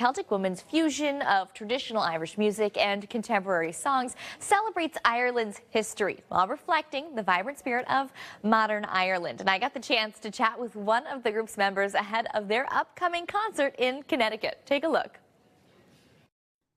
Celtic Woman's fusion of traditional Irish music and contemporary songs celebrates Ireland's history while reflecting the vibrant spirit of modern Ireland. And I got the chance to chat with one of the group's members ahead of their upcoming concert in Connecticut. Take a look.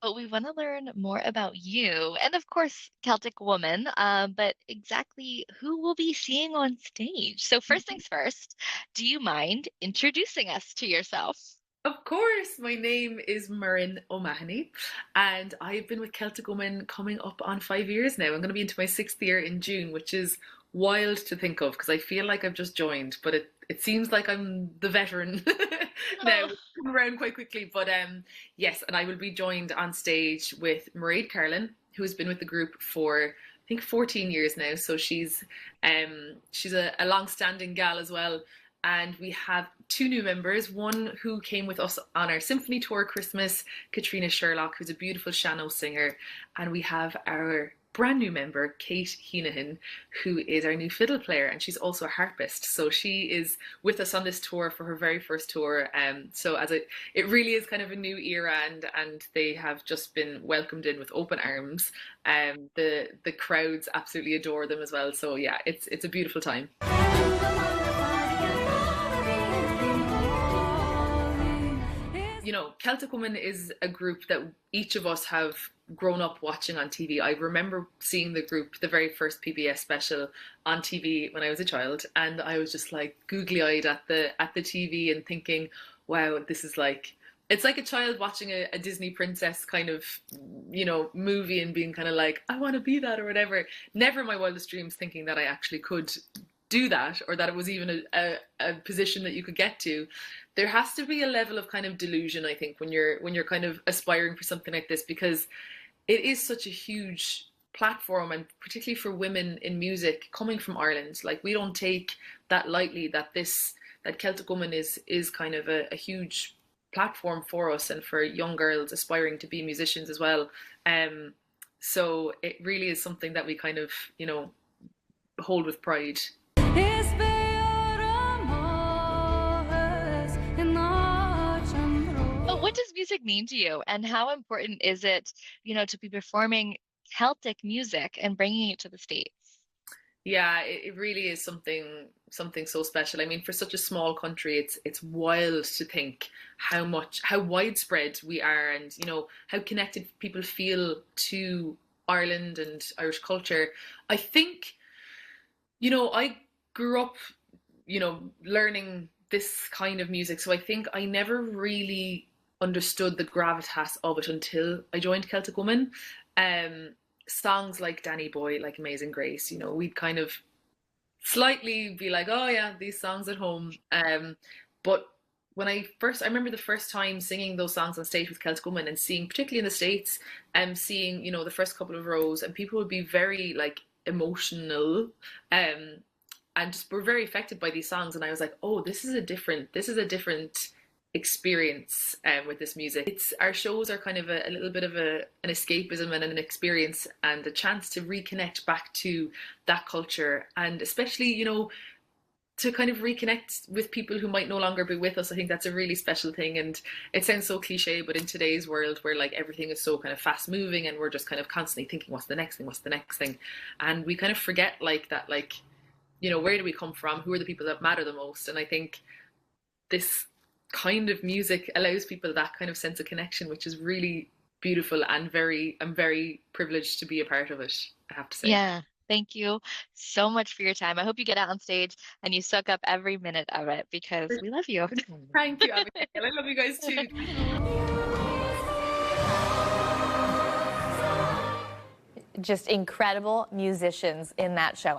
But we want to learn more about you and, of course, Celtic Woman, but exactly who we'll be seeing on stage. So first things first, do you mind introducing us to yourself? Of course, my name is Muireann O'Mahony, and I've been with Celtic Woman coming up on 5 years now. I'm going to be into my 6th year in June, which is wild to think of because I feel like I've just joined, but it seems like I'm the veteran now. Come around quite quickly, but yes, and I will be joined on stage with Mairead Carlin, who has been with the group for I think 14 years now. So she's a long-standing gal as well. And we have 2 new members, one who came with us on our symphony tour Christmas, Katrina Sherlock, who's a beautiful sean-nós singer. And we have our brand new member, Kate Heenahan, who is our new fiddle player, and she's also a harpist. So she is with us on this tour for her very first tour. So it really is kind of a new era, and they have just been welcomed in with open arms. The crowds absolutely adore them as well. So yeah, it's a beautiful time. You know, Celtic Woman is a group that each of us have grown up watching on TV. I remember seeing the group, the very first PBS special on TV when I was a child, and I was just like googly-eyed at the TV and thinking, wow, this is like, it's like a child watching a Disney princess kind of, you know, movie and being kind of like, I want to be that or whatever. Never in my wildest dreams thinking that I actually could do that, or that it was even a position that you could get to. There has to be a level of kind of delusion, I think, when you're kind of aspiring for something like this, because it is such a huge platform, and particularly for women in music coming from Ireland. Like, we don't take that lightly, that Celtic Woman is kind of a huge platform for us and for young girls aspiring to be musicians as well. So it really is something that we kind of, you know, hold with pride. What does music mean to you, and how important is it, you know, to be performing Celtic music and bringing it to the States? Yeah, it really is something so special. I mean, for such a small country, it's wild to think how widespread we are, and, you know, how connected people feel to Ireland and Irish culture. I think, you know, I grew up, you know, learning this kind of music, so I think I never really understood the gravitas of it until I joined Celtic Woman. Songs like Danny Boy, like Amazing Grace, you know, we'd kind of slightly be like, oh yeah, these songs at home. But when I remember the first time singing those songs on stage with Celtic Woman, and seeing, particularly in the States, seeing, you know, the first couple of rows, and people would be very like emotional, and just were very affected by these songs. And I was like, oh, this is a different experience with this music. Our shows are kind of a little bit of an escapism and an experience, and a chance to reconnect back to that culture, and especially, you know, to kind of reconnect with people who might no longer be with us. I think that's a really special thing, and it sounds so cliche, but in today's world where like everything is so kind of fast moving, and we're just kind of constantly thinking, what's the next thing, and we kind of forget like that, like, you know, where do we come from, who are the people that matter the most. And I think this kind of music allows people that kind of sense of connection, which is really beautiful, and I'm very privileged to be a part of it, I have to say. Yeah, thank you so much for your time. I hope you get out on stage and you soak up every minute of it, because we love you. Thank you, Abigail. I love you guys too. Just incredible musicians in that show.